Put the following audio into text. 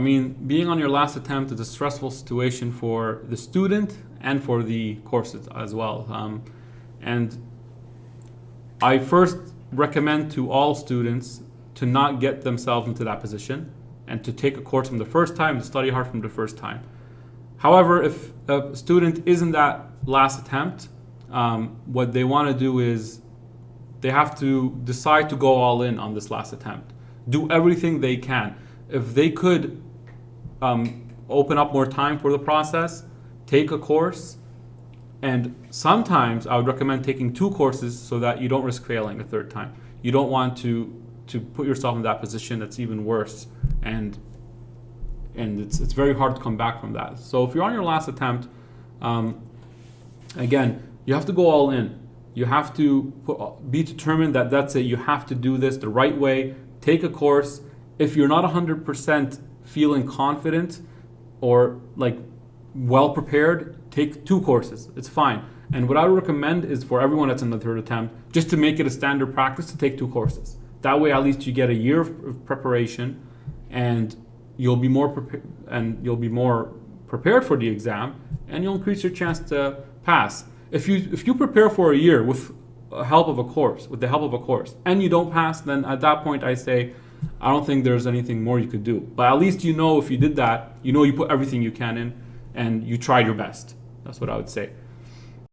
mean, being on your last attempt is a stressful situation for the student and for the courses as well. And I first recommend to all students to not get themselves into that position and to take a course from the first time, to study hard from the first time. However, if a student is in that last attempt, what they want to do is they have to decide to go all in on this last attempt. Do everything they can. If they could open up more time for the process, take a course, and sometimes I would recommend taking 2 courses so that you don't risk failing a third time. You don't want to put yourself in that position that's even worse, and it's very hard to come back from that. So if you're on your last attempt, again, you have to go all in. You have to be determined that that's it. You have to do this the right way. Take a course. If you're not 100% feeling confident or like well prepared, take 2 courses. It's fine. And what I would recommend is for everyone that's in the third attempt, just to make it a standard practice to take 2 courses. That way, at least you get a year of preparation, and you'll be more prepared for the exam, and you'll increase your chance to pass. If you prepare for a year with the help of a course, and you don't pass, then at that point I say, I don't think there's anything more you could do. But at least you know if you did that, you know you put everything you can in, and you tried your best. That's what I would say.